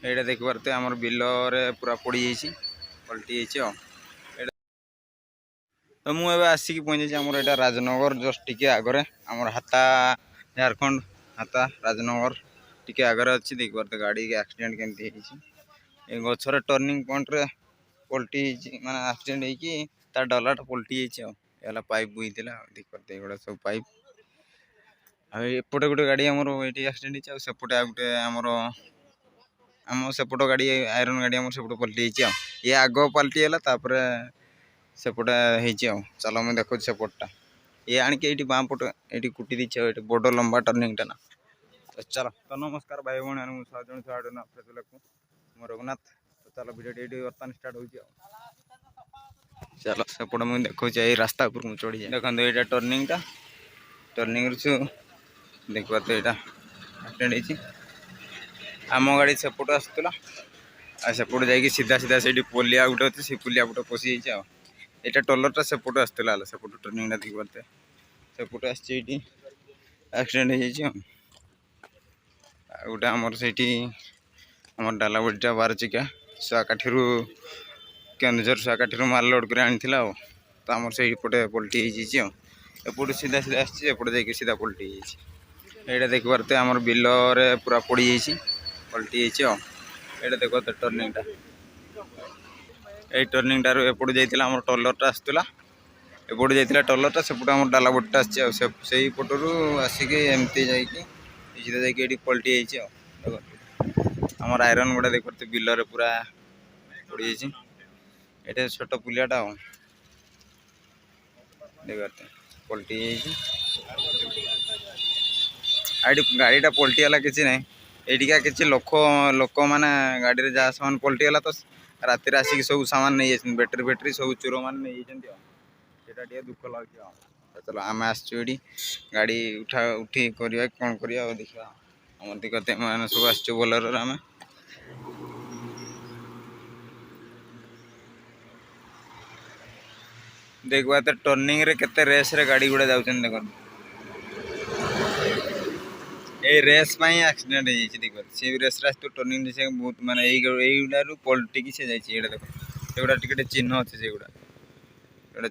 এইটা ଦେଖିପାରୁଥିବେ ଆମର ବିଲରେ ପୁରା ପୋଡ଼ିଯାଇଛି ପଲଟି ଯାଇଛି ଆଉ। ତ ମୁଁ ଏବେ ଆସିକି ପହଞ୍ଚିଛି ଆମର ଏଇଟା ରାଜନଗର ଜଷ୍ଟ ଟିକେ ଆଗରେ ଆମର ହାତା ଝାରଖଣ୍ଡ ହାତା ରାଜନଗର ଟିକେ ଆଗରେ ଅଛି। ଦେଖିପାରୁଥିବେ ଗାଡ଼ି ଆକ୍ସିଡେଣ୍ଟ କେମିତି ହେଇଛି। ଏ ଗଛର ଟର୍ଣ୍ଣିଂ ପଏଣ୍ଟରେ ପଲଟି ହେଇଛି ମାନେ ଆକ୍ସିଡେଣ୍ଟ ହେଇକି ତା ଡଲାଟା ପଲଟି ଯାଇଛି ଆଉ। ହେଲା ପାଇପ୍ ବୋହିଥିଲା ଦେଖିପାରୁଥିବେ ଏଗୁଡ଼ା ସବୁ ପାଇପ୍। ଆଉ ଏପଟେ ଗୋଟେ ଗାଡ଼ି ଆମର ଏଇଠି ଆକ୍ସିଡେଣ୍ଟ ହେଇଛି ଆଉ ସେପଟେ ଆଉ ଗୋଟେ ଆମର ସେପଟ ଗାଡ଼ି ଆଇରନ୍ ଗାଡ଼ି ଆମର ସେପଟେ ପଲଟି ହେଇଛି ଆଉ। ଇଏ ଆଗ ପଲଟି ହେଲା ତାପରେ ସେପଟେ ହେଇଛି ଆଉ। ଚାଲ ମୁଁ ଦେଖୁଛି ସେପଟଟା। ଇଏ ଆଣିକି ଏଇଠି ବାଁ ପଟ ଏଇଠି କୁଟି ଦେଇଛି ଆଉ। ଏଇଠି ବଡ଼ ଲମ୍ବା ଟର୍ଣ୍ଣିଂଟା ନା। ଚାଲ ତ ନମସ୍କାର ଭାଇ ଭଉଣୀ ମୁଁ ରଘୁନାଥ। ତ ଚାଲ ଭିଡ଼ିଓଟି ଏଇଠି ବର୍ତ୍ତମାନ ଷ୍ଟାର୍ଟ ହେଉଛି ଆଉ। ଚାଲ ସେପଟେ ମୁଁ ଦେଖୁଛି ଏଇ ରାସ୍ତା ଉପରକୁ ମୁଁ ଚଢ଼ିଯାଏ। ଦେଖନ୍ତୁ ଏଇଟା ଟର୍ଣ୍ଣିଂଟା ଟର୍ଣ୍ଣିଂରୁ ଦେଖିପାରୁଥିବେ ଏଇଟା ଆକ୍ସିଡେଣ୍ଟ ହେଇଛି। ଆମ ଗାଡ଼ି ସେପଟୁ ଆସୁଥିଲା ଆଉ ସେପଟୁ ଯାଇକି ସିଧା ସେଇଠି ପୋଲିଆ ଗୋଟେ ଅଛି ସେ ପୋଲିଆ ପଟେ ପଶିଯାଇଛି ଆଉ। ଏଇଟା ଟଲରଟା ସେପଟୁ ଆସୁଥିଲା ହେଲା ସେପଟୁ ଟର୍ଣ୍ଣିଂଟା ଦେଖିପାରୁଥିବେ ସେପଟୁ ଆସିଛି ଏଇଠି ଆକ୍ସିଡେଣ୍ଟ ହେଇଯାଇଛି ଆଉ। ଆଉ ଗୋଟେ ଆମର ସେଇଠି ଆମର ଡାଲାବଡ଼ିଟା 12 ଚକିଆ ଶୁଆକାଠିରୁ କେନ୍ଦୁଝର ଶୁଆକାଠିରୁ ମାଲ ଲୋଡ଼ କରି ଆଣିଥିଲା ଆଉ। ତ ଆମର ସେଇପଟେ ପଲଟି ହେଇଯାଇଛି ଆଉ। ଏପଟୁ ସିଧା ଆସିଛି ଏପଟେ ଯାଇକି ସିଧା ପଲଟି ହେଇଯାଇଛି। ଏଇଟା ଦେଖିପାରୁଥିବେ ଆମର ବିଲରେ ପୁରା ପୋଡ଼ିଯାଇଛି ପଲଟି ହେଇଛି ଆଉ। ଏଇଟା ଦେଖୁଥିବେ ଟର୍ଣ୍ଣିଂଟା ଏଇ ଟର୍ଣ୍ଣିଂଟାରୁ ଏପଟୁ ଯାଇଥିଲା ଆମର ଟଲରଟା ଆସୁଥିଲା ଏପଟୁ ଯାଇଥିଲା ଟଲରଟା ସେପଟୁ ଆମର ଡାଲାବଡ଼ିଟା ଆସିଛି ଆଉ। ସେଇ ପଟରୁ ଆସିକି ଏମିତି ଯାଇକି ସିଧା ଯାଇକି ଏଇଠି ପଲଟି ହେଇଛି ଆଉ। ଆମର ଆଇରନ୍ ଗୁଡ଼ା ଦେଖିପାରୁଥିବେ ବିଲରେ ପୁରା ପୋଡ଼ିଯାଇଛି। ଏଇଟା ଛୋଟ ପୁଲିଆଟା ଆଉ ଦେଖିପାରୁଥିବେ ପଲଟି ହେଇଯାଇଛି। ଏଇଠି ଗାଡ଼ିଟା ପଲଟି ହେଲା କିଛି ନାହିଁ। ଏଇଠିକା କିଛି ଲୋକମାନେ ଗାଡ଼ିରେ ଯାହା ସାମାନ ପଲଟିଗଲା ତ ରାତିରେ ଆସିକି ସବୁ ସାମାନ ନେଇଯାଇଛନ୍ତି। ବ୍ୟାଟେରୀ ସବୁ ଚୋରମାନେ ନେଇଯାଇଛନ୍ତି ଆଉ। ସେଇଟା ଟିକେ ଦୁଃଖ ଲାଗୁଛି ଆଉ। ଚାଲ ଆମେ ଆସିଛୁ ଏଇଠି ଗାଡ଼ି ଉଠି କରିବା କ'ଣ କରିବା ଆଉ ଦେଖିବା। ଆମର ଦିଗତେ ମାନେ ସବୁ ଆସିଛୁ ବୋଲେରୋରେ ଆମେ। ଦେଖିବା ଟର୍ଣ୍ଣିଂରେ କେତେ ରେସ୍ରେ ଗାଡ଼ି ଗୁଡ଼ା ଯାଉଛନ୍ତି ଦେଖନ୍ତୁ। এই ରେସ୍ ପାଇଁ ଆକ୍ସିଡେଣ୍ଟ ହେଇଯାଇଛି ଦେଖିପାରୁଥିବେ। ସେ ରେସ୍ରେ ଆସିଥିବ ଟର୍ଣ୍ଣିଂ ସେ ବହୁତ ମାନେ ଏଇଗୁଡ଼ାରୁ ପଲଟିକି ସେ ଯାଇଛି। ଏଇଟା ଦେଖ ସେଗୁଡ଼ା ଟିକେ ଚିହ୍ନ ଅଛି ସେଗୁଡ଼ା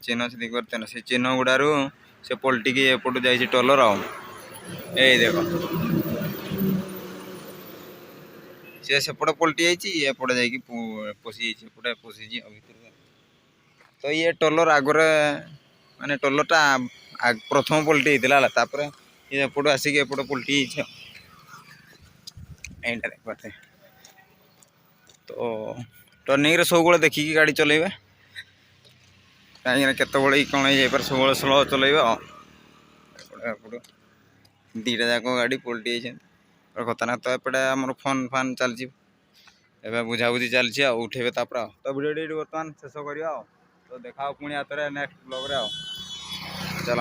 ଚିହ୍ନ ଅଛି ଦେଖିପାରୁଥିବେ ନା। ସେ ଚିହ୍ନ ଗୁଡ଼ାରୁ ସେ ପଲଟିକି ଏପଟୁ ଯାଇଛି ଟଲର ଆଉ। ଏଇ ଦେଖ ସେ ସେପଟେ ପଲଟି ଯାଇଛି ଏପଟେ ଯାଇକି ପଶିଯାଇଛି ଏପଟେ ପଶିଛି ଆଉ ଭିତରକୁ। ତ ଇଏ ଟଲର ଆଗରେ ମାନେ ଟଲରଟା ପ୍ରଥମ ପଲଟି ହେଇଥିଲା ହେଲା ତାପରେ ଏପଟୁ ଆସିକି ଏପଟେ ପଲଟି ହେଇଛି ଆଉ। ଏଇଟା ଦେଖିପାରୁଥିବେ। ତ ଟର୍ଣ୍ଣିଂରେ ସବୁବେଳେ ଦେଖିକି ଗାଡ଼ି ଚଲେଇବେ କାହିଁକିନା କେତେବେଳେ କ'ଣ ହେଇଯାଇପାରେ। ସବୁବେଳେ ସ୍ଲୋ ଚଲେଇବେ ଆଉ। ଏପଟୁ ଦୁଇଟା ଯାକ ଗାଡ଼ି ପଲଟି ଯାଇଛନ୍ତି କଥା ନା। ତ ଏପଟେ ଆମର ଫାନ୍ ଚାଲିଛି ଏବେ ବୁଝାବୁଝି ଚାଲିଛି ଆଉ ଉଠେଇବେ ତାପରେ ଆଉ। ତ ଭିଡ଼ିଓଟି ଏଇଠି ବର୍ତ୍ତମାନ ଶେଷ କରିବା ଆଉ। ତ ଦେଖା ପୁଣି ଆଉଥରେ ନେକ୍ସଟ ବ୍ଲଗ୍ରେ ଆଉ। ଚାଲ।